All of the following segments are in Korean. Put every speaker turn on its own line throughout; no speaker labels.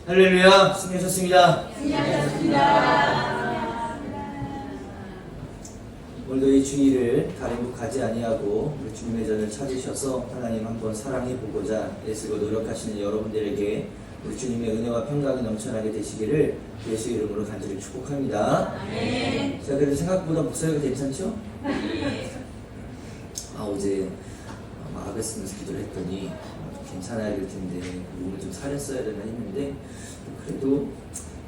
할렐루야, 승리하셨습니다. 오늘도 이 주일을 다른 곳 가지 아니하고 우리 주님의 전을 찾으셔서 하나님 한번 사랑해 보고자 애쓰고 노력하시는 여러분들에게 우리 주님의 은혜와 평강이 넘쳐나게 되시기를 예수 이름으로 간절히 축복합니다. 자, 그래도 생각보다 목소리가 괜찮죠? 어제 악을 쓰면서 기도를 했더니 괜찮아야 될 텐데 몸을 좀 살렸어야 되나 했는데 그래도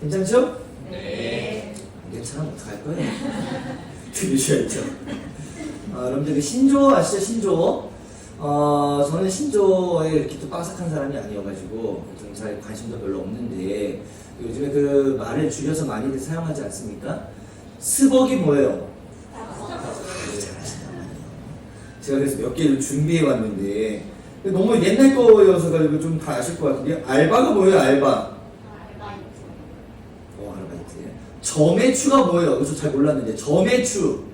괜찮죠? 네. 괜찮으면 어떡할 거예요? 들으셔야죠. 여러분들 신조 아시죠? 신조. 저는 신조에 이렇게 또 빠삭한 사람이 아니어가지고 좀 잘 관심도 별로 없는데 요즘에 그 말을 줄여서 많이들 사용하지 않습니까? 스벅이 뭐예요? 제가 그래서 몇 개를 준비해 왔는데 너무 옛날 거여서 가지고 좀 다 아실 것 같은데 알바가 뭐예요? 알바. 아르바이트. 점액추가 뭐예요? 저 잘 몰랐는데 점액추.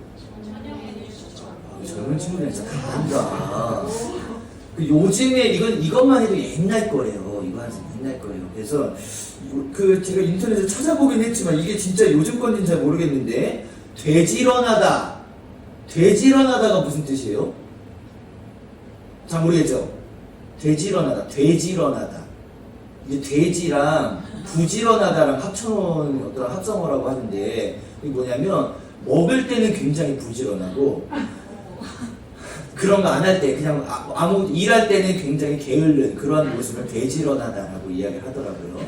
젊은 친구들 진짜 강한다. 요즘에 이것만 해도 옛날 거래요. 이거 한 옛날 거예요. 그래서 제가 인터넷에 찾아보긴 했지만 이게 진짜 요즘 건지는 잘 모르겠는데 되지런하다. 되지런하다가 무슨 뜻이에요? 잘 모르겠죠? 되지런하다. 돼지런하다. 이게 돼지랑 부지런하다랑 합쳐놓은 어떤 합성어라고 하는데 이게 뭐냐면 먹을 때는 굉장히 부지런하고 그런 거 안 할 때 그냥 아무 일할 때는 굉장히 게으른 그런 모습을 돼지런하다라고 이야기를 하더라고요.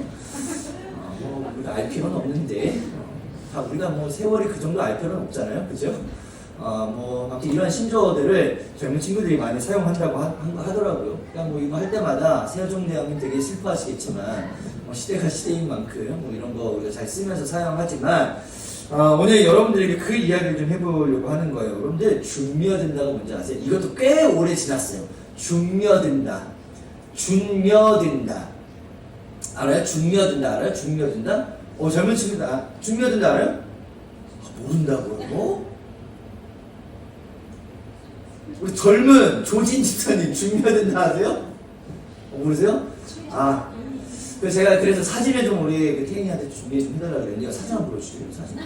우리가 알 필요는 없는데 우리가 뭐 세월이 그 정도 알 필요는 없잖아요, 그죠? 아무튼 이런 신조어들을 젊은 친구들이 많이 사용한다고 하더라고요. 그러니까 뭐 이거 할 때마다 세종대왕님 되게 슬퍼하시겠지만 시대가 시대인 만큼 이런 거 우리가 잘 쓰면서 사용하지만 오늘 여러분들에게 그 이야기를 좀 해보려고 하는 거예요. 여러분들 준며든다가 뭔지 아세요? 이것도 꽤 오래 지났어요. 준며든다. 준며든다. 알아요? 준며든다 알아요? 준며든다? 젊은 친구들 준며든다 알아요? 모른다고요? 우리 젊은 조진 집사님 준며든다 아세요? 모르세요? 그래서 사진을 좀 우리 태인이한테 준비해 좀 해달라고 그랬는데 사진 한번 보여주세요. 사진.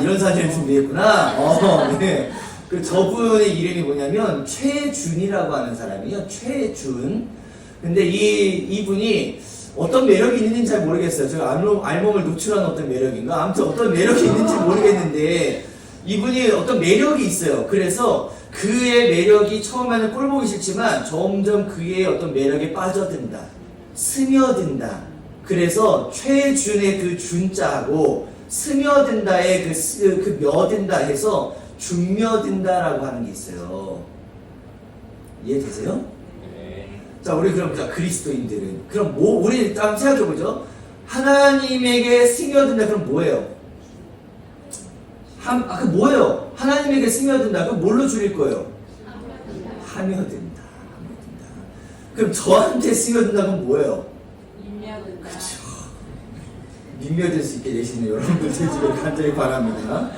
이런 사진을 준비했구나. 네. 저분의 이름이 뭐냐면 최준이라고 하는 사람이에요. 최준. 근데 이분이 어떤 매력이 있는지 잘 모르겠어요. 제가 알몸을 노출한 어떤 매력인가? 아무튼 어떤 매력이 있는지 모르겠는데 이분이 어떤 매력이 있어요. 그래서 그의 매력이 처음에는 꼴 보기 싫지만 점점 그의 어떤 매력에 빠져든다. 스며든다. 그래서 최준의 그 준자하고 스며든다의 그 며든다 해서 준며든다라고 하는 게 있어요. 이해되세요? 네. 자, 우리 그럼 그리스도인들은 그럼 우리 일단 생각해보죠. 하나님에게 스며든다 그럼 뭐예요? 그 뭐예요? 하나님에게 스며든다 그럼 뭘로 줄일 거예요? 하며든다. 그럼 저한테 스며든다 그럼 뭐예요? 민며든다. 그쵸. 민며들 수 있게 되시는 여러분들 제 집에 간절히 바랍니다.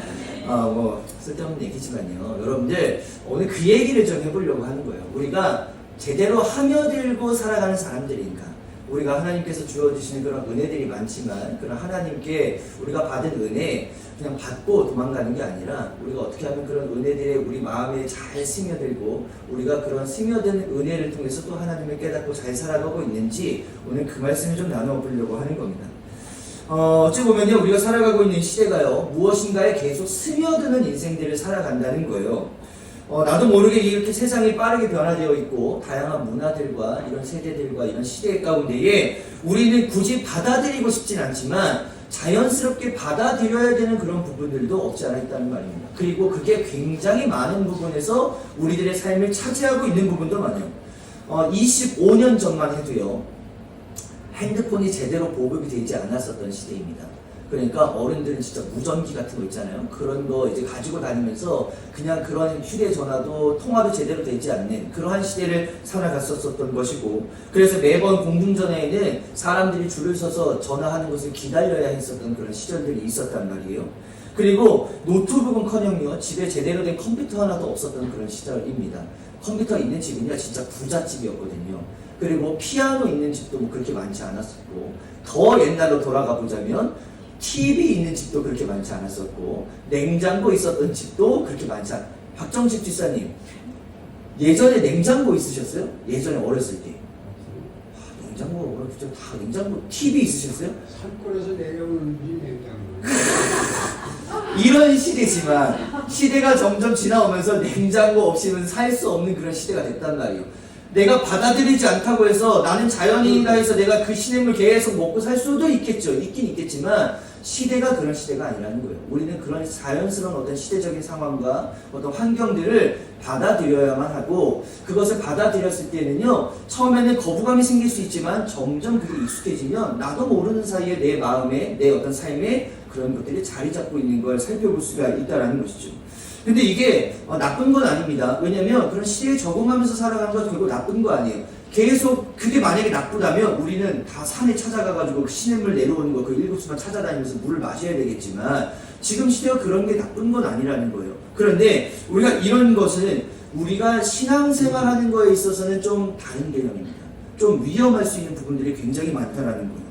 쓸데없는 얘기지만요. 여러분들 오늘 그 얘기를 좀 해보려고 하는 거예요. 우리가 제대로 하며들고 살아가는 사람들인가? 우리가 하나님께서 주어주시는 그런 은혜들이 많지만 그런 하나님께 우리가 받은 은혜 그냥 받고 도망가는 게 아니라 우리가 어떻게 하면 그런 은혜들에 우리 마음에 잘 스며들고 우리가 그런 스며든 은혜를 통해서 또 하나님을 깨닫고 잘 살아가고 있는지 오늘 그 말씀을 좀 나눠보려고 하는 겁니다. 어찌 보면요 우리가 살아가고 있는 시대가요 무엇인가에 계속 스며드는 인생들을 살아간다는 거예요. 나도 모르게 이렇게 세상이 빠르게 변화되어 있고 다양한 문화들과 이런 세대들과 이런 시대 가운데에 우리는 굳이 받아들이고 싶진 않지만 자연스럽게 받아들여야 되는 그런 부분들도 없지 않아 있다는 말입니다. 그리고 그게 굉장히 많은 부분에서 우리들의 삶을 차지하고 있는 부분도 많아요. 25년 전만 해도요 핸드폰이 제대로 보급이 되지 않았었던 시대입니다. 그러니까 어른들은 진짜 무전기 같은 거 있잖아요. 그런 거 이제 가지고 다니면서 그냥 그런 휴대전화도 통화도 제대로 되지 않는 그러한 시대를 살아갔었던 것이고 그래서 매번 공중전화에는 사람들이 줄을 서서 전화하는 것을 기다려야 했었던 그런 시절들이 있었단 말이에요. 그리고 노트북은커녕요 집에 제대로 된 컴퓨터 하나도 없었던 그런 시절입니다. 컴퓨터 있는 집은요 진짜 부잣집이었거든요. 그리고 피아노 있는 집도 뭐 그렇게 많지 않았었고, 더 옛날로 돌아가 보자면 TV 있는 집도 그렇게 많지 않았었고, 냉장고 있었던 집도 그렇게 많지 않. 박정식 집사님, 예전에 냉장고 있으셨어요? 예전에 어렸을 때. 냉장고 어렸을 때 다 냉장고, TV 있으셨어요?
산골에서 내려오는지 냉장고.
이런 시대지만 시대가 점점 지나오면서 냉장고 없이는 살 수 없는 그런 시대가 됐단 말이에요. 내가 받아들이지 않다고 해서 나는 자연인이다 해서 내가 그 시냇물 계속 먹고 살 수도 있겠죠. 있긴 있겠지만 시대가 그런 시대가 아니라는 거예요. 우리는 그런 자연스러운 어떤 시대적인 상황과 어떤 환경들을 받아들여야만 하고, 그것을 받아들였을 때는요 처음에는 거부감이 생길 수 있지만 점점 그게 익숙해지면 나도 모르는 사이에 내 마음에, 내 어떤 삶에 그런 것들이 자리 잡고 있는 걸 살펴볼 수가 있다는 것이죠. 근데 이게 나쁜 건 아닙니다. 왜냐면 그런 시대에 적응하면서 살아가는 건 결국 나쁜 거 아니에요. 계속 그게 만약에 나쁘다면 우리는 다 산에 찾아가가지고 그 시냇물 내려오는 거 그 일곱수만 찾아다니면서 물을 마셔야 되겠지만, 지금 시대가 그런 게 나쁜 건 아니라는 거예요. 그런데 우리가 이런 것은 우리가 신앙생활하는 거에 있어서는 좀 다른 개념입니다. 좀 위험할 수 있는 부분들이 굉장히 많다라는 거예요.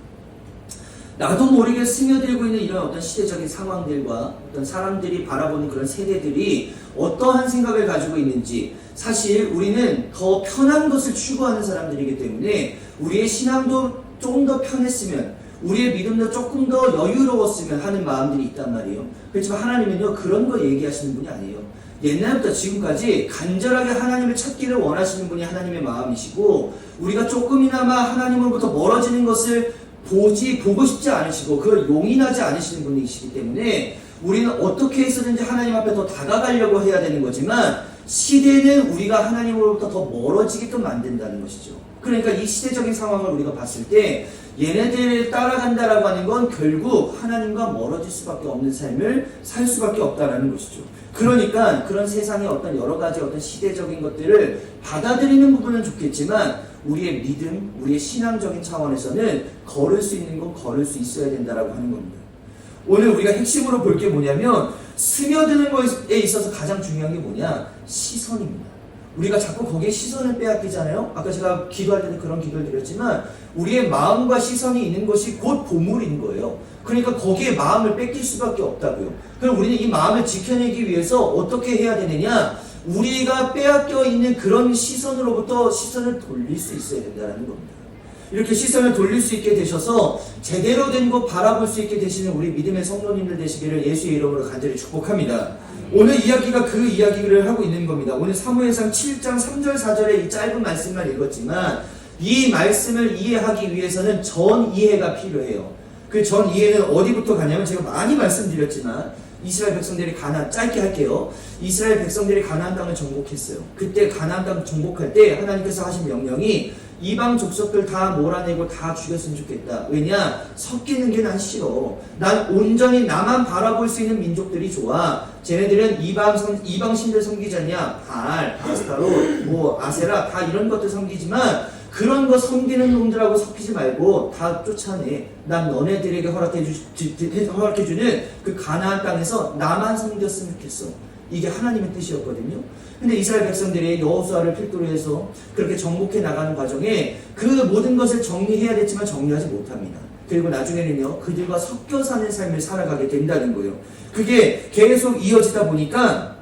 나도 모르게 스며들고 있는 이런 어떤 시대적인 상황들과 어떤 사람들이 바라보는 그런 세대들이 어떠한 생각을 가지고 있는지, 사실 우리는 더 편한 것을 추구하는 사람들이기 때문에 우리의 신앙도 좀 더 편했으면, 우리의 믿음도 조금 더 여유로웠으면 하는 마음들이 있단 말이에요. 그렇지만 하나님은요 그런 거 얘기하시는 분이 아니에요. 옛날부터 지금까지 간절하게 하나님을 찾기를 원하시는 분이 하나님의 마음이시고, 우리가 조금이나마 하나님으로부터 멀어지는 것을 보고 싶지 않으시고 그걸 용인하지 않으시는 분이시기 때문에 우리는 어떻게 해서든지 하나님 앞에 더 다가가려고 해야 되는 거지만, 시대는 우리가 하나님으로부터 더 멀어지게끔 만든다는 것이죠. 그러니까 이 시대적인 상황을 우리가 봤을 때 얘네들을 따라간다라고 하는 건 결국 하나님과 멀어질 수밖에 없는 삶을 살 수밖에 없다라는 것이죠. 그러니까 그런 세상의 어떤 여러 가지 어떤 시대적인 것들을 받아들이는 부분은 좋겠지만 우리의 믿음, 우리의 신앙적인 차원에서는 걸을 수 있는 건 걸을 수 있어야 된다라고 하는 겁니다. 오늘 우리가 핵심으로 볼 게 뭐냐면, 스며드는 것에 있어서 가장 중요한 게 뭐냐? 시선입니다. 우리가 자꾸 거기에 시선을 빼앗기잖아요. 아까 제가 기도할 때는 그런 기도를 드렸지만 우리의 마음과 시선이 있는 것이 곧 보물인 거예요. 그러니까 거기에 마음을 뺏길 수밖에 없다고요. 그럼 우리는 이 마음을 지켜내기 위해서 어떻게 해야 되느냐? 우리가 빼앗겨 있는 그런 시선으로부터 시선을 돌릴 수 있어야 된다는 겁니다. 이렇게 시선을 돌릴 수 있게 되셔서 제대로 된 것 바라볼 수 있게 되시는 우리 믿음의 성도님들 되시기를 예수의 이름으로 간절히 축복합니다. 오늘 이야기가 그 이야기를 하고 있는 겁니다. 오늘 사무엘상 7장 3절 4절의 이 짧은 말씀만 읽었지만 이 말씀을 이해하기 위해서는 전 이해가 필요해요. 그 전 이해는 어디부터 가냐면, 제가 많이 말씀드렸지만 이스라엘 백성들이 짧게 할게요. 이스라엘 백성들이 가나안 땅을 정복했어요. 그때 가나안 땅 정복할 때 하나님께서 하신 명령이 이방 족속들 다 몰아내고 다 죽였으면 좋겠다. 왜냐? 섞이는 게 난 싫어. 난 온전히 나만 바라볼 수 있는 민족들이 좋아. 쟤네들은 이방 신들 섬기지 않냐? 바알, 아스타롯, 아세라 다 이런 것들 섬기지만 그런 거 섬기는 놈들하고 섞이지 말고 다 쫓아내. 난 너네들에게 허락해주는 그 가나안 땅에서 나만 섬겼으면 좋겠어. 이게 하나님의 뜻이었거든요. 근데 이스라엘 백성들이 여호수아를 필두로 해서 그렇게 정복해 나가는 과정에 그 모든 것을 정리해야 됐지만 정리하지 못합니다. 그리고 나중에는요 그들과 섞여 사는 삶을 살아가게 된다는 거예요. 그게 계속 이어지다 보니까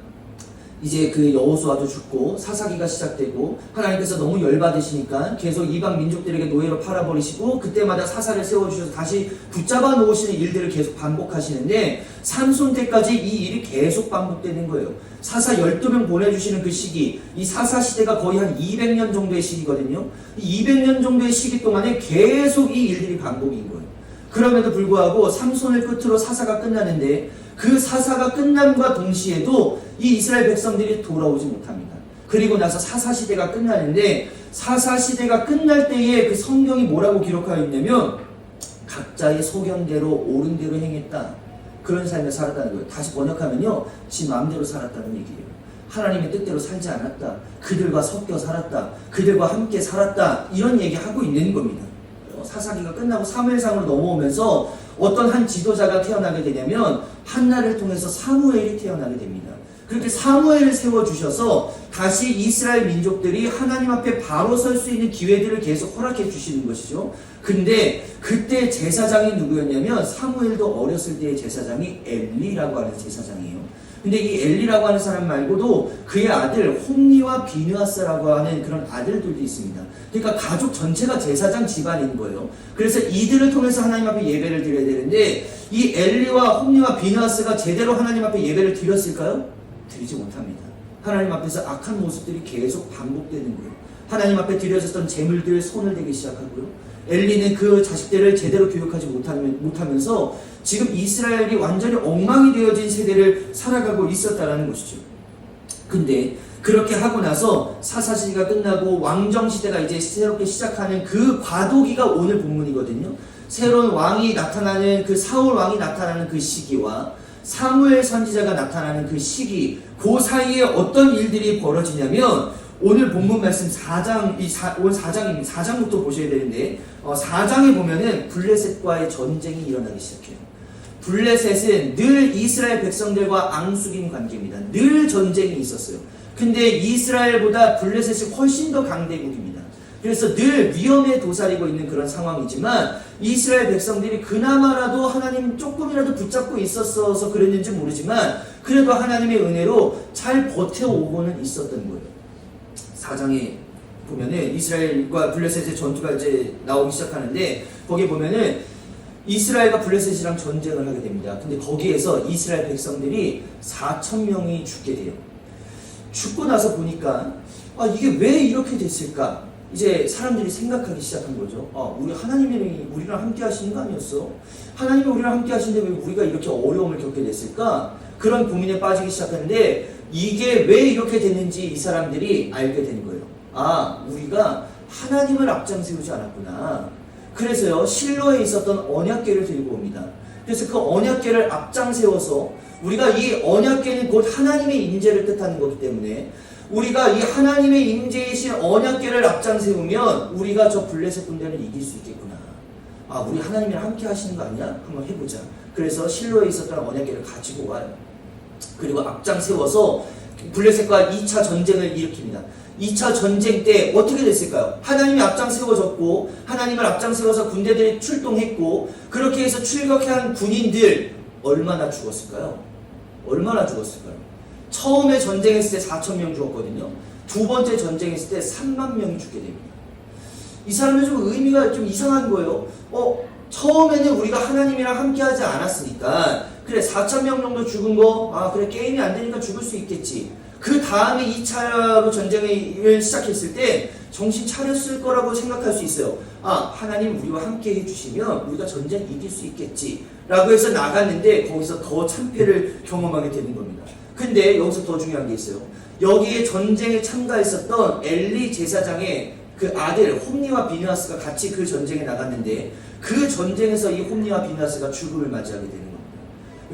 이제 그 여호수아도 죽고 사사기가 시작되고 하나님께서 너무 열받으시니까 계속 이방 민족들에게 노예로 팔아버리시고 그때마다 사사를 세워주셔서 다시 붙잡아 놓으시는 일들을 계속 반복하시는데 삼손 때까지 이 일이 계속 반복되는 거예요. 사사 12명 보내주시는 그 시기, 이 사사 시대가 거의 한 200년 정도의 시기거든요. 이 200년 정도의 시기 동안에 계속 이 일들이 반복인 거예요. 그럼에도 불구하고 삼손을 끝으로 사사가 끝나는데 그 사사가 끝남과 동시에도 이 이스라엘 백성들이 돌아오지 못합니다. 그리고 나서 사사시대가 끝나는데 사사시대가 끝날 때에 그 성경이 뭐라고 기록하여 있냐면 각자의 소견대로 옳은 대로 행했다. 그런 삶을 살았다는 거예요. 다시 번역하면요, 지 마음대로 살았다는 얘기예요. 하나님의 뜻대로 살지 않았다. 그들과 섞여 살았다. 그들과 함께 살았다. 이런 얘기하고 있는 겁니다. 사사기가 끝나고 사무엘상으로 넘어오면서 어떤 한 지도자가 태어나게 되냐면 한나를 통해서 사무엘이 태어나게 됩니다. 그 그렇게 사무엘을 세워주셔서 다시 이스라엘 민족들이 하나님 앞에 바로 설 수 있는 기회들을 계속 허락해 주시는 것이죠. 근데 그때 제사장이 누구였냐면 사무엘도 어렸을 때의 제사장이 엘리라고 하는 제사장이에요. 근데 이 엘리라고 하는 사람 말고도 그의 아들 홈니와 비느하스라고 하는 그런 아들들도 있습니다. 그러니까 가족 전체가 제사장 집안인 거예요. 그래서 이들을 통해서 하나님 앞에 예배를 드려야 되는데 이 엘리와 홈니와 비느하스가 제대로 하나님 앞에 예배를 드렸을까요? 드리지 못합니다. 하나님 앞에서 악한 모습들이 계속 반복되는 거예요. 하나님 앞에 드려졌던 재물들 손을 대기 시작하고요. 엘리는 그 자식들을 제대로 교육하지 못하면서 지금 이스라엘이 완전히 엉망이 되어진 세대를 살아가고 있었다라는 것이죠. 근데 그렇게 하고 나서 사사시대가 끝나고 왕정시대가 이제 새롭게 시작하는 그 과도기가 오늘 본문이거든요. 새로운 왕이 나타나는 그 사울 왕이 나타나는 그 시기와 사무엘 선지자가 나타나는 그 시기, 그 사이에 어떤 일들이 벌어지냐면 오늘 본문 말씀 4장, 오늘 4장입니다. 4장부터 보셔야 되는데 4장에 보면은 블레셋과의 전쟁이 일어나기 시작해요. 블레셋은 늘 이스라엘 백성들과 앙숙인 관계입니다. 늘 전쟁이 있었어요. 근데 이스라엘보다 블레셋이 훨씬 더 강대국입니다. 그래서 늘 위험에 도사리고 있는 그런 상황이지만 이스라엘 백성들이 그나마라도 하나님 조금이라도 붙잡고 있었어서 그랬는지 모르지만 그래도 하나님의 은혜로 잘 버텨오고는 있었던 거예요. 4장에 보면은 이스라엘과 블레셋의 전투가 이제 나오기 시작하는데 거기 보면은 이스라엘과 블레셋이랑 전쟁을 하게 됩니다. 근데 거기에서 이스라엘 백성들이 4,000명이 죽게 돼요. 죽고 나서 보니까 이게 왜 이렇게 됐을까? 이제 사람들이 생각하기 시작한 거죠. 우리 하나님이 우리랑 함께 하시는 거 아니었어? 하나님이 우리랑 함께 하시는데 왜 우리가 이렇게 어려움을 겪게 됐을까? 그런 고민에 빠지기 시작하는데 이게 왜 이렇게 됐는지 이 사람들이 알게 된 거예요. 우리가 하나님을 앞장세우지 않았구나. 그래서요, 실로에 있었던 언약궤를 들고 옵니다. 그래서 그 언약궤를 앞장세워서 우리가 이 언약궤는 곧 하나님의 임재를 뜻하는 거기 때문에 우리가 이 하나님의 임재이신 언약궤를 앞장세우면 우리가 저 블레셋 군대를 이길 수 있겠구나. 우리 하나님이랑 함께 하시는 거 아니야? 한번 해보자. 그래서 실로에 있었던 언약궤를 가지고 와요. 그리고 앞장세워서 블레셋과 2차 전쟁을 일으킵니다. 2차 전쟁 때 어떻게 됐을까요? 하나님이 앞장세워졌고 하나님을 앞장세워서 군대들이 출동했고 그렇게 해서 출격한 군인들 얼마나 죽었을까요? 얼마나 죽었을까요? 처음에 전쟁했을 때 4,000명 죽었거든요. 두 번째 전쟁했을 때 3만 명이 죽게 됩니다. 이 사람은 좀 의미가 좀 이상한 거예요. 처음에는 우리가 하나님이랑 함께 하지 않았으니까 그래 4,000명 정도 죽은 거 그래 게임이 안 되니까 죽을 수 있겠지. 그 다음에 2차로 전쟁을 시작했을 때 정신 차렸을 거라고 생각할 수 있어요. 하나님 우리와 함께 해주시면 우리가 전쟁 이길 수 있겠지 라고 해서 나갔는데 거기서 더 참패를 경험하게 되는 겁니다. 근데 여기서 더 중요한 게 있어요. 여기에 전쟁에 참가했었던 엘리 제사장의 그 아들 홈니와 비느하스가 같이 그 전쟁에 나갔는데 그 전쟁에서 이 홈니와 비느하스가 죽음을 맞이하게 되는 겁니다.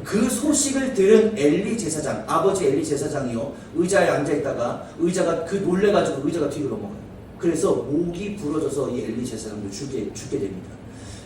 그 소식을 들은 엘리 제사장, 아버지 엘리 제사장이요, 의자에 앉아있다가 의자가 놀래가지고 의자가 뒤로 넘어가요. 그래서 목이 부러져서 이 엘리 제사장도 죽게 됩니다.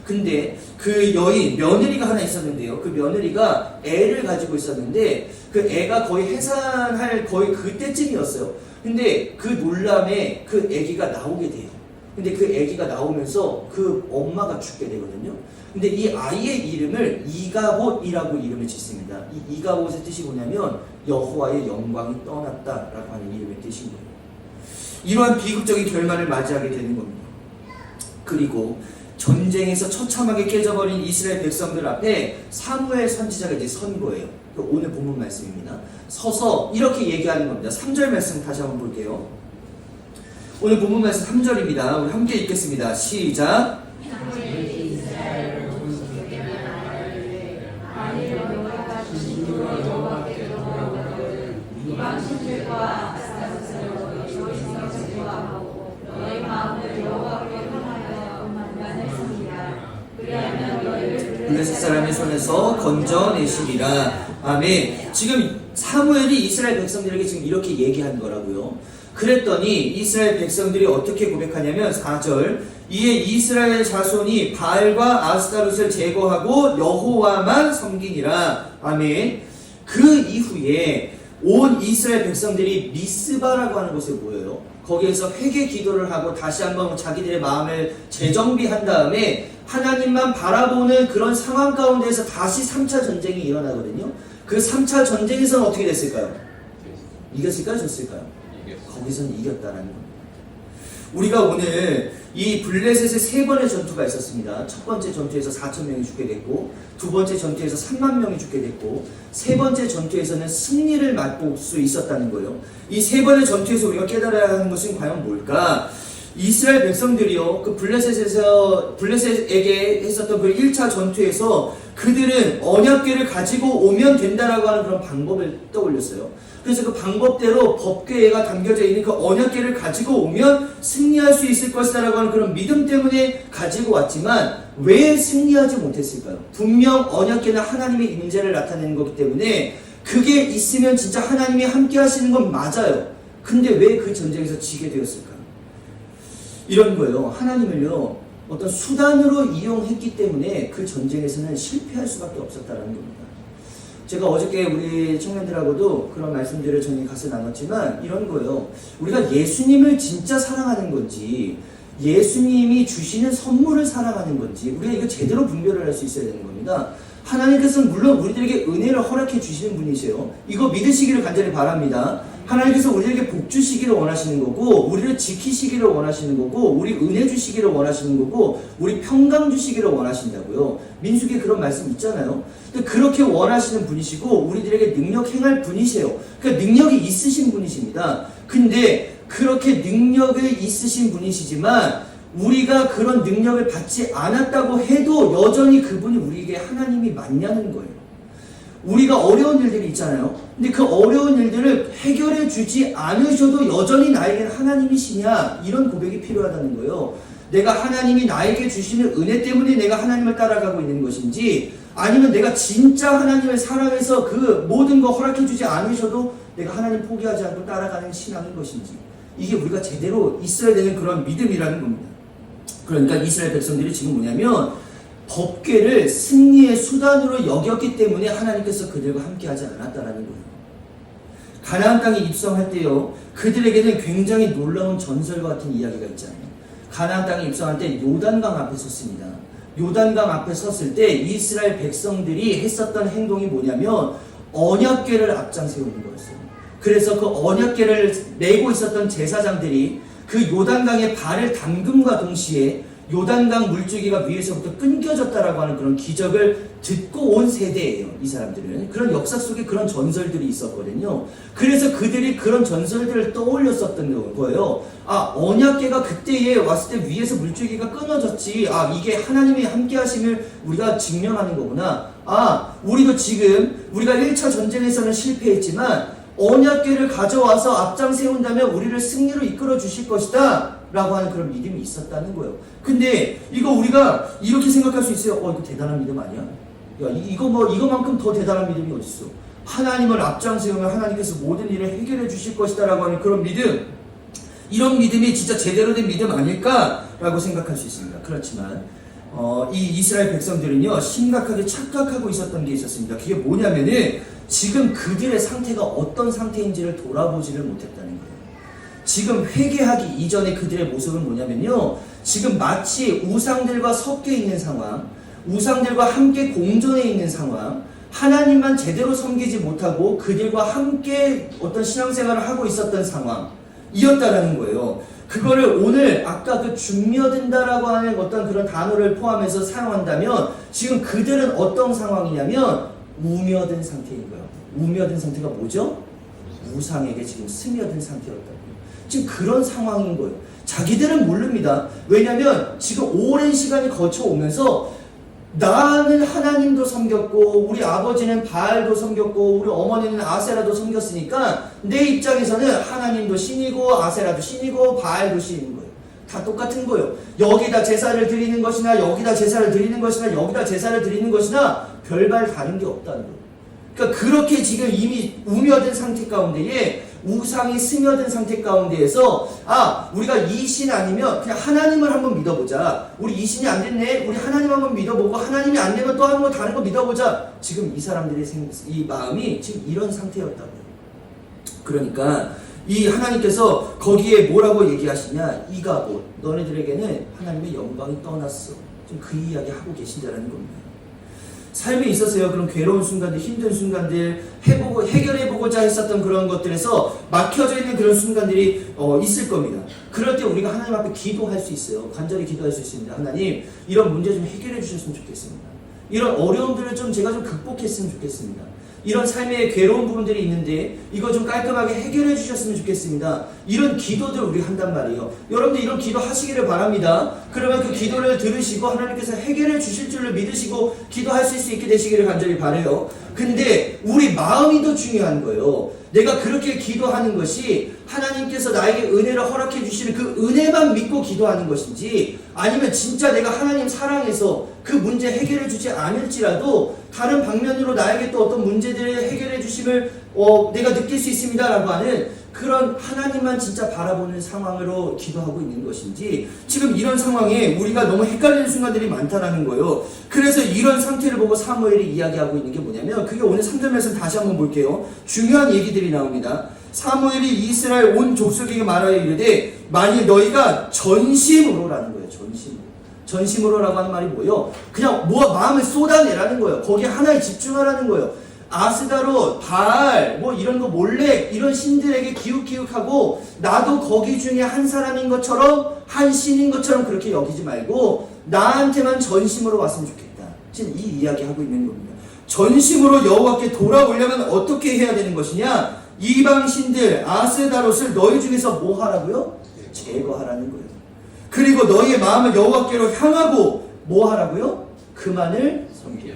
근데 그 여인, 며느리가 하나 있었는데요. 그 며느리가 애를 가지고 있었는데 그 애가 거의 해산할 거의 그때쯤이었어요. 근데 그 놀람에 그 애기가 나오게 돼요. 근데 그 애기가 나오면서 그 엄마가 죽게 되거든요. 근데 이 아이의 이름을 이가봇이라고 이름을 짓습니다. 이 이가봇의 뜻이 뭐냐면 여호와의 영광이 떠났다라고 하는 이름의 뜻인 거예요. 이러한 비극적인 결말을 맞이하게 되는 겁니다. 그리고 전쟁에서 처참하게 깨져버린 이스라엘 백성들 앞에 사무엘 선지자가 이제 선 거예요. 오늘 본문 말씀입니다. 서서 이렇게 얘기하는 겁니다. 3절 말씀 다시 한번 볼게요. 오늘 본문 말씀 3절입니다. 우리 함께 읽겠습니다. 시작. 블레셋 사람의 손에서 건져내시리라. 아멘. 지금 사무엘이 이스라엘 백성들에게 지금 이렇게 얘기한 거라고요. 그랬더니 이스라엘 백성들이 어떻게 고백하냐면 4절, 이에 이스라엘 자손이 바알과 아스타롯을 제거하고 여호와만 섬기니라. 아멘. 그 이후에 온 이스라엘 백성들이 미스바라고 하는 곳에 모여요. 거기에서 회개 기도를 하고 다시 한번 자기들의 마음을 재정비한 다음에 하나님만 바라보는 그런 상황 가운데에서 다시 3차 전쟁이 일어나거든요. 그 3차 전쟁에서는 어떻게 됐을까요? 이겼을까요? 졌을까요? 거기서는 이겼다라는 겁니다. 우리가 오늘 이 블레셋의 3번의 전투가 있었습니다. 첫 번째 전투에서 4,000명이 죽게 됐고, 두 번째 전투에서 3만 명이 죽게 됐고, 세 번째 전투에서는 승리를 맛볼 수 있었다는 거예요. 이 3번의 전투에서 우리가 깨달아야 하는 것은 과연 뭘까? 이스라엘 백성들이요, 그 블레셋에게 했었던 그 1차 전투에서 그들은 언약궤를 가지고 오면 된다라고 하는 그런 방법을 떠올렸어요. 그래서 그 방법대로 법궤가 담겨져 있는 그 언약궤를 가지고 오면 승리할 수 있을 것이다라고 하는 그런 믿음 때문에 가지고 왔지만 왜 승리하지 못했을까요? 분명 언약궤는 하나님의 임재를 나타내는 거기 때문에 그게 있으면 진짜 하나님이 함께 하시는 건 맞아요. 근데 왜 그 전쟁에서 지게 되었을까요? 이런 거예요. 하나님을요, 어떤 수단으로 이용했기 때문에 그 전쟁에서는 실패할 수밖에 없었다는 겁니다. 제가 어저께 우리 청년들하고도 그런 말씀들을 저희 가서 나눴지만 이런 거예요. 우리가 예수님을 진짜 사랑하는 건지 예수님이 주시는 선물을 사랑하는 건지 우리가 이거 제대로 분별을 할 수 있어야 되는 겁니다. 하나님께서는 물론 우리들에게 은혜를 허락해 주시는 분이세요. 이거 믿으시기를 간절히 바랍니다. 하나님께서 우리에게 복 주시기를 원하시는 거고, 우리를 지키시기를 원하시는 거고, 우리 은혜 주시기를 원하시는 거고, 우리 평강 주시기를 원하신다고요. 민수기에 그런 말씀 있잖아요. 근데 그렇게 원하시는 분이시고 우리들에게 능력 행할 분이세요. 그러니까 능력이 있으신 분이십니다. 근데 그렇게 능력이 있으신 분이시지만 우리가 그런 능력을 받지 않았다고 해도 여전히 그분이 우리에게 하나님이 맞냐는 거예요. 우리가 어려운 일들이 있잖아요. 근데 그 어려운 일들을 해결해 주지 않으셔도 여전히 나에게는 하나님이시냐, 이런 고백이 필요하다는 거예요. 내가 하나님이 나에게 주시는 은혜 때문에 내가 하나님을 따라가고 있는 것인지, 아니면 내가 진짜 하나님을 사랑해서 그 모든 거 허락해 주지 않으셔도 내가 하나님 포기하지 않고 따라가는 신앙인 것인지, 이게 우리가 제대로 있어야 되는 그런 믿음이라는 겁니다. 그러니까 이스라엘 백성들이 지금 뭐냐면 법궤를 승리의 수단으로 여겼기 때문에 하나님께서 그들과 함께하지 않았다라는 거예요. 가나안 땅에 입성할 때요, 그들에게는 굉장히 놀라운 전설과 같은 이야기가 있잖아요. 가나안 땅에 입성할 때 요단강 앞에 섰습니다. 요단강 앞에 섰을 때 이스라엘 백성들이 했었던 행동이 뭐냐면 언약궤를 앞장 세우는 거였어요. 그래서 그 언약궤를 메고 있었던 제사장들이 그 요단강에 발을 담금과 동시에 요단강 물줄기가 위에서부터 끊겨졌다라고 하는 그런 기적을 듣고 온 세대예요. 이 사람들은 그런 역사 속에 그런 전설들이 있었거든요. 그래서 그들이 그런 전설들을 떠올렸었던 거예요. 아, 언약궤가 그때에 왔을 때 위에서 물줄기가 끊어졌지. 아, 이게 하나님이 함께 하심을 우리가 증명하는 거구나. 아, 우리도 지금 우리가 1차 전쟁에서는 실패했지만 언약궤를 가져와서 앞장 세운다면 우리를 승리로 이끌어 주실 것이다 라고 하는 그런 믿음이 있었다는 거예요. 근데 이거 우리가 이렇게 생각할 수 있어요. 이거 대단한 믿음 아니야? 야, 이거만큼 더 대단한 믿음이 어딨어? 하나님을 앞장 세우면 하나님께서 모든 일을 해결해 주실 것이다 라고 하는 그런 믿음, 이런 믿음이 진짜 제대로 된 믿음 아닐까 라고 생각할 수 있습니다. 그렇지만 이 이스라엘 백성들은요, 심각하게 착각하고 있었던 게 있었습니다. 그게 뭐냐면은 지금 그들의 상태가 어떤 상태인지를 돌아보지를 못했다는 거예요. 지금 회개하기 이전에 그들의 모습은 뭐냐면요, 지금 마치 우상들과 섞여 있는 상황, 우상들과 함께 공존해 있는 상황, 하나님만 제대로 섬기지 못하고 그들과 함께 어떤 신앙생활을 하고 있었던 상황이었다라는 거예요. 그거를 오늘 아까 그 중며든다라고 하는 어떤 그런 단어를 포함해서 사용한다면 지금 그들은 어떤 상황이냐면 우며든 상태인 거예요. 우며든 상태가 뭐죠? 우상에게 지금 스며든 상태였다고요. 지금 그런 상황인 거예요. 자기들은 모릅니다. 왜냐하면 지금 오랜 시간이 거쳐오면서 나는 하나님도 섬겼고 우리 아버지는 바알도 섬겼고 우리 어머니는 아세라도 섬겼으니까 내 입장에서는 하나님도 신이고 아세라도 신이고 바알도 신인 거예요. 다 똑같은 거예요. 여기다 제사를 드리는 것이나 여기다 제사를 드리는 것이나 여기다 제사를 드리는 것이나 별반 다른 게 없다는 거예요. 그러니까 그렇게 지금 이미 우며든 상태 가운데에 우상이 스며든 상태 가운데에서 아, 우리가 이 신 아니면 그냥 하나님을 한번 믿어보자. 우리 이 신이 안 됐네. 우리 하나님 한번 믿어보고 하나님이 안 되면 또 한번 다른 거 믿어보자. 지금 이 사람들의 이 마음이 지금 이런 상태였다고요. 그러니까 이 하나님께서 거기에 뭐라고 얘기하시냐? 이가봇, 너네들에게는 하나님의 영광이 떠났어. 지금 그 이야기 하고 계신다는 겁니다. 삶에 있어서요, 그런 괴로운 순간들, 힘든 순간들, 해결해보고자 했었던 그런 것들에서 막혀져 있는 그런 순간들이 있을 겁니다. 그럴 때 우리가 하나님 앞에 기도할 수 있어요. 간절히 기도할 수 있습니다. 하나님, 이런 문제 좀 해결해 주셨으면 좋겠습니다. 이런 어려움들을 제가 좀 극복했으면 좋겠습니다. 이런 삶의 괴로운 부분들이 있는데 이거 좀 깔끔하게 해결해 주셨으면 좋겠습니다. 이런 기도들 우리 한단 말이에요. 여러분들 이런 기도 하시기를 바랍니다. 그러면 그 기도를 들으시고 하나님께서 해결해 주실 줄을 믿으시고 기도하실 수 있게 되시기를 간절히 바라요. 근데 우리 마음이 더 중요한 거예요. 내가 그렇게 기도하는 것이 하나님께서 나에게 은혜를 허락해 주시는 그 은혜만 믿고 기도하는 것인지, 아니면 진짜 내가 하나님 사랑해서 그 문제 해결해 주지 않을지라도 다른 방면으로 나에게 또 어떤 문제들을 해결해 주심을 내가 느낄 수 있습니다 라고 하는 그런 하나님만 진짜 바라보는 상황으로 기도하고 있는 것인지, 지금 이런 상황에 우리가 너무 헷갈리는 순간들이 많다라는 거예요. 그래서 이런 상태를 보고 사무엘이 이야기하고 있는 게 뭐냐면, 그게 오늘 3절 말씀 다시 한번 볼게요. 중요한 얘기들이 나옵니다. 사무엘이 이스라엘 온 족속에게 말하여 이르되 만일 너희가 전심으로라는 거예요. 전심으로라고 하는 말이 뭐예요? 그냥 마음을 쏟아내라는 거예요. 거기에 하나에 집중하라는 거예요. 아스다롯, 바알, 이런 거 몰래 이런 신들에게 기웃기웃하고 나도 거기 중에 한 사람인 것처럼, 한 신인 것처럼 그렇게 여기지 말고 나한테만 전심으로 왔으면 좋겠다. 지금 이 이야기 하고 있는 겁니다. 전심으로 여호와께 돌아오려면 어떻게 해야 되는 것이냐? 이방 신들 아스다롯을 너희 중에서 뭐 하라고요? 제거하라는 거예요. 그리고 너희의 마음을 여호와께로 향하고 뭐 하라고요? 그만을 섬기라.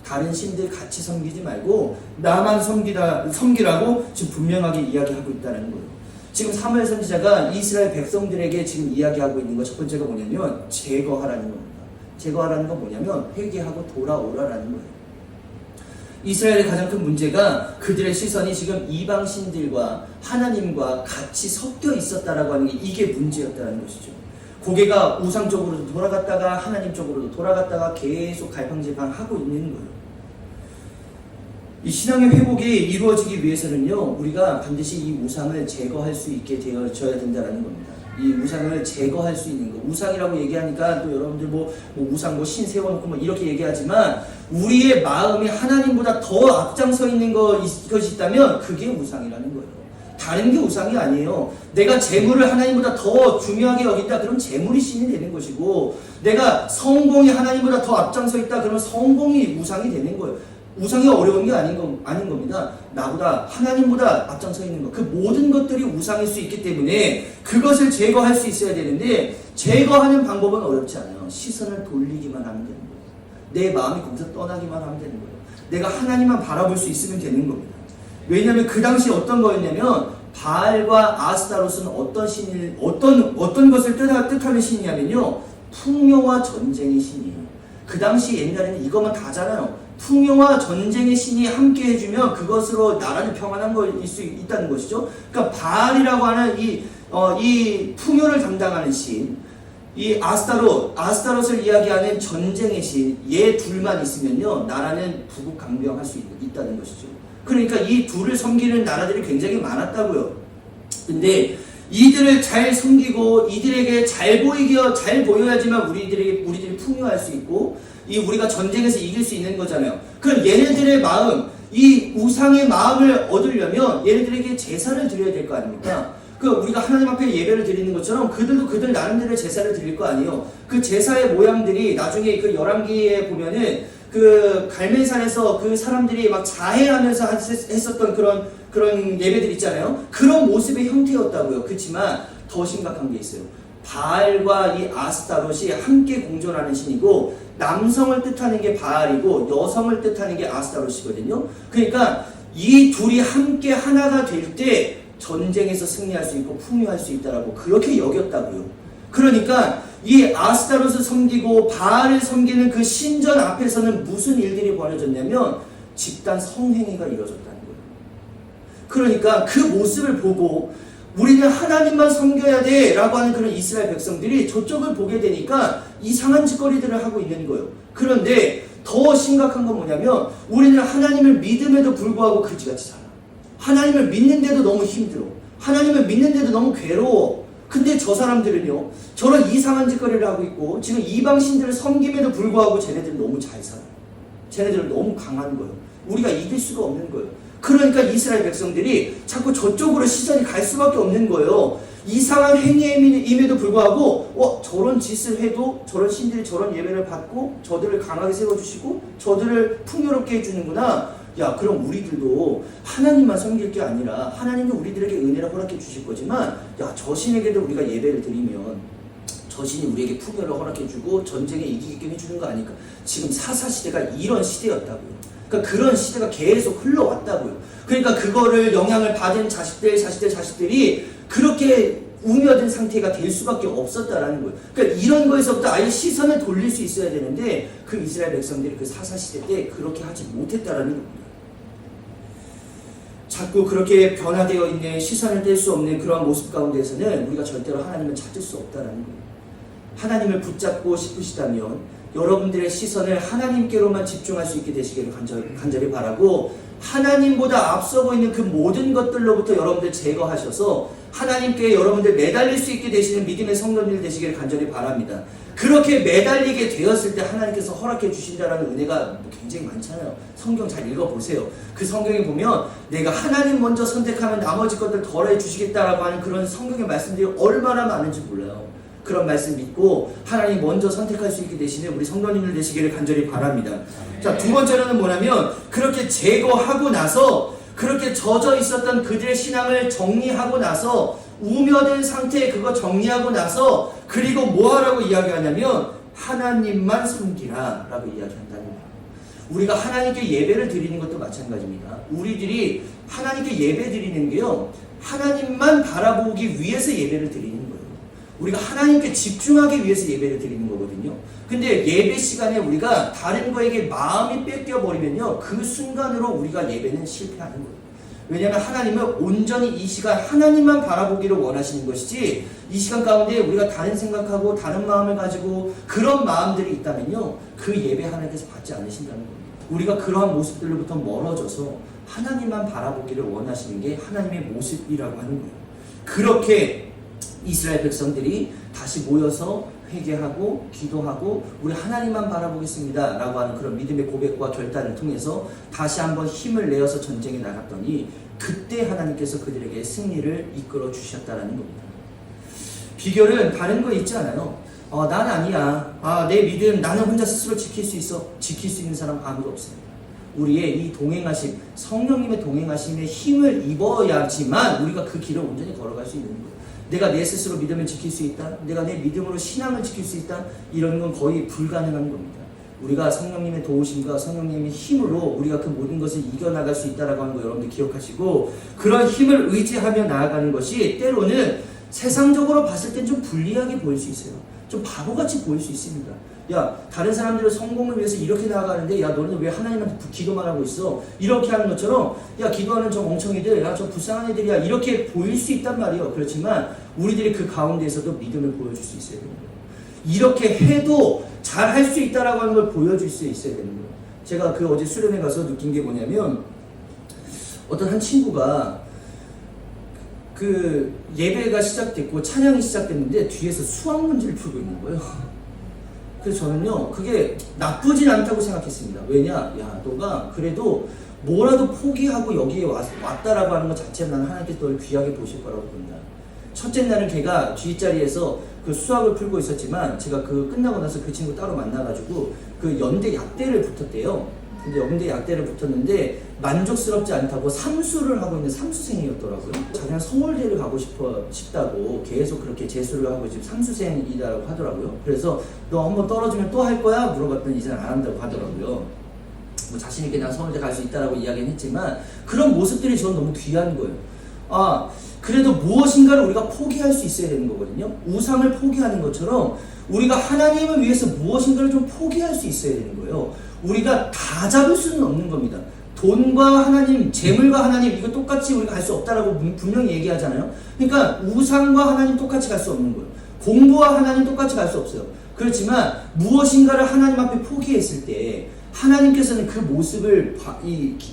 다른 신들 같이 섬기지 말고 나만 섬기라고 지금 분명하게 이야기하고 있다는 거예요. 지금 사무엘 선지자가 이스라엘 백성들에게 지금 이야기하고 있는 것 첫 번째가 뭐냐면 제거하라는 겁니다. 제거하라는 건 뭐냐면 회개하고 돌아오라라는 거예요. 이스라엘의 가장 큰 문제가 그들의 시선이 지금 이방 신들과 하나님과 같이 섞여 있었다라고 하는 게 이게 문제였다는 것이죠. 고개가 우상 쪽으로도 돌아갔다가 하나님 쪽으로도 돌아갔다가 계속 갈팡질팡하고 있는 거예요. 이 신앙의 회복이 이루어지기 위해서는요, 우리가 반드시 이 우상을 제거할 수 있게 되어져야 된다는 겁니다. 이 우상을 제거할 수 있는 거. 우상이라고 얘기하니까 또 여러분들 우상 신 세워놓고 이렇게 얘기하지만, 우리의 마음이 하나님보다 더 앞장서 있는 것이 있다면 그게 우상이라는 거예요. 다른 게 우상이 아니에요. 내가 재물을 하나님보다 더 중요하게 여긴다, 그럼 재물이 신이 되는 것이고, 내가 성공이 하나님보다 더 앞장서 있다, 그러면 성공이 우상이 되는 거예요. 우상이 어려운 게 아닌 겁니다. 나보다 하나님보다 앞장서 있는 것, 그 모든 것들이 우상일 수 있기 때문에 그것을 제거할 수 있어야 되는데, 제거하는 방법은 어렵지 않아요. 시선을 돌리기만 하면 되는 거예요. 내 마음이 거기서 떠나기만 하면 되는 거예요. 내가 하나님만 바라볼 수 있으면 되는 겁니다. 왜냐하면 그 당시 어떤 거였냐면, 바알과 아스타롯은 어떤 것을 뜻하는 신이냐면요, 풍요와 전쟁의 신이에요. 그 당시 옛날에는 이것만 다잖아요. 풍요와 전쟁의 신이 함께 해주면 그것으로 나라는 평안한 것일 수 있다는 것이죠. 그러니까 바알이라고 하는 이 풍요를 담당하는 신, 이 아스타롯을 이야기하는 전쟁의 신, 얘 둘만 있으면요, 나라는 부국강병할 수 있다는 것이죠. 그러니까 이 둘을 섬기는 나라들이 굉장히 많았다고요. 근데 이들을 잘 섬기고 이들에게 잘 보여야지만 우리들이 풍요할 수 있고, 우리가 전쟁에서 이길 수 있는 거잖아요. 그럼 얘네들의 마음, 이 우상의 마음을 얻으려면 얘네들에게 제사를 드려야 될 거 아닙니까? 우리가 하나님 앞에 예배를 드리는 것처럼 그들도 그들 나름대로 제사를 드릴 거 아니에요. 그 제사의 모양들이 나중에 그 열왕기에 보면은 그 갈멜산에서 그 사람들이 막 자해하면서 했었던 그런 예배들 있잖아요. 그런 모습의 형태였다고요. 그렇지만 더 심각한 게 있어요. 바알과 이 아스타롯이 함께 공존하는 신이고, 남성을 뜻하는 게 바알이고 여성을 뜻하는 게 아스타롯이거든요. 그러니까 이 둘이 함께 하나가 될 때 전쟁에서 승리할 수 있고 풍요할 수 있다라고 그렇게 여겼다고요. 그러니까 이 아스타롯을 섬기고 바알을 섬기는 그 신전 앞에서는 무슨 일들이 벌어졌냐면 집단 성행위가 이루어졌다는 거예요. 그러니까 그 모습을 보고 우리는 하나님만 섬겨야 돼 라고 하는 그런 이스라엘 백성들이 저쪽을 보게 되니까 이상한 짓거리들을 하고 있는 거예요. 그런데 더 심각한 건 뭐냐면, 우리는 하나님을 믿음에도 불구하고 그지같이 살아. 하나님을 믿는데도 너무 힘들어. 하나님을 믿는데도 너무 괴로워. 근데 저 사람들은요, 저런 이상한 짓거리를 하고 있고 지금 이방신들을 섬김에도 불구하고 쟤네들은 너무 잘 살아요. 쟤네들은 너무 강한 거예요. 우리가 이길 수가 없는 거예요. 그러니까 이스라엘 백성들이 자꾸 저쪽으로 시선이 갈 수밖에 없는 거예요. 이상한 행위임에도 불구하고 저런 짓을 해도 저런 신들이 저런 예배를 받고 저들을 강하게 세워주시고 저들을 풍요롭게 해주는구나. 야, 그럼 우리들도 하나님만 섬길 게 아니라 하나님도 우리들에게 은혜를 허락해 주실 거지만 야, 저 신에게도 우리가 예배를 드리면 저 신이 우리에게 풍요를 허락해 주고 전쟁에 이기게 해주는 거 아닐까. 지금 사사시대가 이런 시대였다고요. 그러니까 그런 시대가 계속 흘러왔다고요. 그러니까 그거를 영향을 받은 자식들이 그렇게 우며든 상태가 될 수밖에 없었다라는 거예요. 그러니까 이런 거에서부터 아예 시선을 돌릴 수 있어야 되는데 그 이스라엘 백성들이 그 사사시대 때 그렇게 하지 못했다라는 겁니다. 자꾸 그렇게 변화되어 있는 시선을 뗄 수 없는 그러한 모습 가운데에서는 우리가 절대로 하나님을 찾을 수 없다라는 거예요. 하나님을 붙잡고 싶으시다면 여러분들의 시선을 하나님께로만 집중할 수 있게 되시기를 간절히 바라고, 하나님보다 앞서고 있는 그 모든 것들로부터 여러분들 제거하셔서 하나님께 여러분들 매달릴 수 있게 되시는 믿음의 성도들 되시기를 간절히 바랍니다. 그렇게 매달리게 되었을 때 하나님께서 허락해 주신다라는 은혜가 굉장히 많잖아요. 성경 잘 읽어보세요. 그 성경에 보면 내가 하나님 먼저 선택하면 나머지 것들 덜해 주시겠다라고 하는 그런 성경의 말씀들이 얼마나 많은지 몰라요. 그런 말씀 믿고 하나님 먼저 선택할 수 있게 되시는 우리 성도님들 되시기를 간절히 바랍니다. 자, 두 번째로는 뭐냐면 그렇게 제거하고 나서 그렇게 젖어 있었던 그들의 신앙을 정리하고 나서 우며든 상태에 그거 정리하고 나서 그리고 뭐 하라고 이야기하냐면 하나님만 섬기라 라고 이야기한다는 거예요. 우리가 하나님께 예배를 드리는 것도 마찬가지입니다. 우리들이 하나님께 예배 드리는 게요, 하나님만 바라보기 위해서 예배를 드리는 거예요. 우리가 하나님께 집중하기 위해서 예배를 드리는 거거든요. 근데 예배 시간에 우리가 다른 거에게 마음이 뺏겨버리면요, 그 순간으로 우리가 예배는 실패하는 거예요. 왜냐하면 하나님은 온전히 이 시간 하나님만 바라보기를 원하시는 것이지, 이 시간 가운데 우리가 다른 생각하고 다른 마음을 가지고 그런 마음들이 있다면요, 그 예배 하나님께서 받지 않으신다는 겁니다. 우리가 그러한 모습들로부터 멀어져서 하나님만 바라보기를 원하시는 게 하나님의 모습이라고 하는 거예요. 그렇게 이스라엘 백성들이 다시 모여서 회개하고 기도하고 우리 하나님만 바라보겠습니다 라고 하는 그런 믿음의 고백과 결단을 통해서 다시 한번 힘을 내어서 전쟁에 나갔더니 그때 하나님께서 그들에게 승리를 이끌어 주셨다는 겁니다. 비결은 다른 거 있지 않아요. 난 아니야. 내 믿음 나는 혼자 스스로 지킬 수 있어. 지킬 수 있는 사람 아무도 없어요. 우리의 이 동행하심, 성령님의 동행하심에 힘을 입어야지만 우리가 그 길을 온전히 걸어갈 수 있는 거예요. 내가 내 스스로 믿음을 지킬 수 있다, 내가 내 믿음으로 신앙을 지킬 수 있다, 이런 건 거의 불가능한 겁니다. 우리가 성령님의 도우심과 성령님의 힘으로 우리가 그 모든 것을 이겨나갈 수 있다라고 하는 거 여러분들 기억하시고, 그런 힘을 의지하며 나아가는 것이 때로는 세상적으로 봤을 땐 좀 불리하게 보일 수 있어요. 좀 바보같이 보일 수 있습니다. 야, 다른 사람들은 성공을 위해서 이렇게 나아가는데 야, 너는 왜 하나님한테 기도만 하고 있어? 이렇게 하는 것처럼 야, 기도하는 저 멍청이들, 야, 저 불쌍한 애들이야, 이렇게 보일 수 있단 말이에요. 그렇지만 우리들이 그 가운데에서도 믿음을 보여줄 수 있어야 되는 거예요. 이렇게 해도 잘 할 수 있다라고 하는 걸 보여줄 수 있어야 되는 거예요. 제가 그 어제 수련회 가서 느낀 게 뭐냐면, 어떤 한 친구가 그 예배가 시작됐고 찬양이 시작됐는데 뒤에서 수학 문제를 풀고 있는 거예요. 그래서 저는요, 그게 나쁘진 않다고 생각했습니다. 왜냐? 야, 너가 그래도 뭐라도 포기하고 여기에 왔다라고 하는 것 자체는 나는 하나님께서 너를 귀하게 보실 거라고 본다. 첫째 날은 걔가 뒷자리에서 그 수학을 풀고 있었지만 제가 그 끝나고 나서 그 친구 따로 만나가지고 그 연대 약대를 붙었대요. 근데 연대 약대를 붙었는데 만족스럽지 않다고 삼수를 하고 있는 삼수생이었더라고요. 자기는 서울대를 가고 싶다고 계속 그렇게 재수를 하고 지금 삼수생이라고 하더라고요. 그래서 너 한번 떨어지면 또 할 거야? 물어봤더니 이제는 안 한다고 하더라고요. 뭐 자신있게 난 서울대 갈 수 있다라고 이야기는 했지만 그런 모습들이 저는 너무 귀한 거예요. 그래도 무엇인가를 우리가 포기할 수 있어야 되는 거거든요. 우상을 포기하는 것처럼 우리가 하나님을 위해서 무엇인가를 좀 포기할 수 있어야 되는 거예요. 우리가 다 잡을 수는 없는 겁니다. 돈과 하나님, 재물과 하나님, 이거 똑같이 우리가 갈 수 없다라고 분명히 얘기하잖아요. 그러니까 우상과 하나님 똑같이 갈 수 없는 거예요. 공부와 하나님 똑같이 갈 수 없어요. 그렇지만 무엇인가를 하나님 앞에 포기했을 때 하나님께서는 그 모습을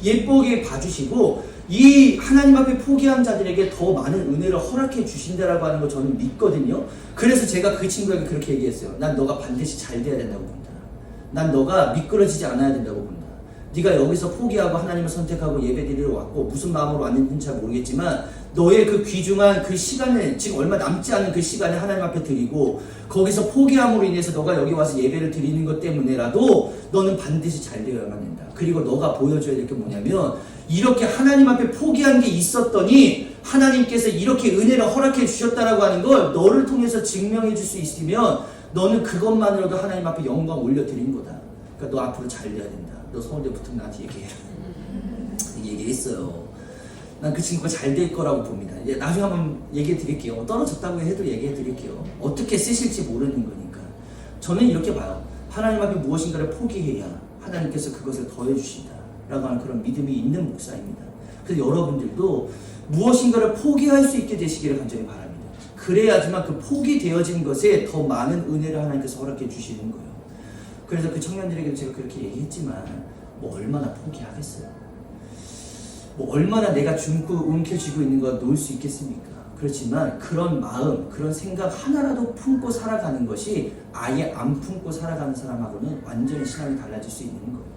예쁘게 봐주시고 이 하나님 앞에 포기한 자들에게 더 많은 은혜를 허락해 주신다라고 하는 거 저는 믿거든요. 그래서 제가 그 친구에게 그렇게 얘기했어요. 난 너가 반드시 잘 돼야 된다고 본다. 난 너가 미끄러지지 않아야 된다고 본다. 네가 여기서 포기하고 하나님을 선택하고 예배드리러 왔고 무슨 마음으로 왔는지는 잘 모르겠지만 너의 그 귀중한 그 시간을 지금 얼마 남지 않은 그 시간을 하나님 앞에 드리고 거기서 포기함으로 인해서 너가 여기 와서 예배를 드리는 것 때문에라도 너는 반드시 잘 되어야만 된다. 그리고 너가 보여줘야 될 게 뭐냐면 이렇게 하나님 앞에 포기한 게 있었더니 하나님께서 이렇게 은혜를 허락해 주셨다라고 하는 걸 너를 통해서 증명해 줄 수 있으면 너는 그것만으로도 하나님 앞에 영광 올려드린 거다. 그러니까 너 앞으로 잘 돼야 된다. 너 서울대 붙으면 나한테 얘기해. 얘기했어요. 난 그 친구가 잘 될 거라고 봅니다. 이제 나중에 한번 얘기해 드릴게요. 떨어졌다고 해도 얘기해 드릴게요. 어떻게 쓰실지 모르는 거니까. 저는 이렇게 봐요. 하나님 앞에 무엇인가를 포기해야 하나님께서 그것을 더해 주신다 라고 하는 그런 믿음이 있는 목사입니다. 그래서 여러분들도 무엇인가를 포기할 수 있게 되시기를 간절히 바랍니다. 그래야지만 그 포기되어진 것에 더 많은 은혜를 하나님께서 허락해 주시는 거예요. 그래서 그 청년들에게 제가 그렇게 얘기했지만 뭐 얼마나 포기하겠어요. 뭐 얼마나 내가 중고 움켜쥐고 있는 거 놓을 수 있겠습니까? 그렇지만 그런 마음, 그런 생각 하나라도 품고 살아가는 것이 아예 안 품고 살아가는 사람하고는 완전히 신앙이 달라질 수 있는 거예요.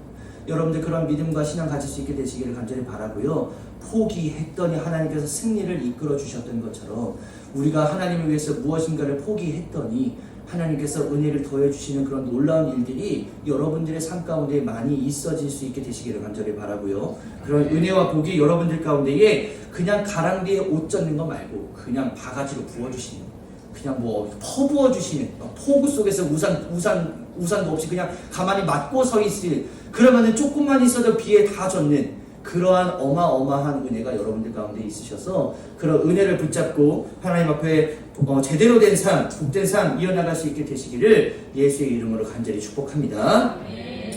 여러분들 그런 믿음과 신앙 가질 수 있게 되시기를 간절히 바라고요. 포기했더니 하나님께서 승리를 이끌어 주셨던 것처럼 우리가 하나님을 위해서 무엇인가를 포기했더니 하나님께서 은혜를 더해 주시는 그런 놀라운 일들이 여러분들의 삶 가운데 많이 있어질 수 있게 되시기를 간절히 바라고요. 그런 은혜와 복이 여러분들 가운데에 그냥 가랑비에 옷 젖는 거 말고 그냥 바가지로 부어주시는, 그냥 뭐 퍼부어 주시는, 폭우 속에서 우산도 없이 그냥 가만히 맞고 서 있을, 그러면은 조금만 있어도 비에 다 젖는 그러한 어마어마한 은혜가 여러분들 가운데 있으셔서 그런 은혜를 붙잡고 하나님 앞에 제대로 된 삶, 복된 삶 이어나갈 수 있게 되시기를 예수의 이름으로 간절히 축복합니다.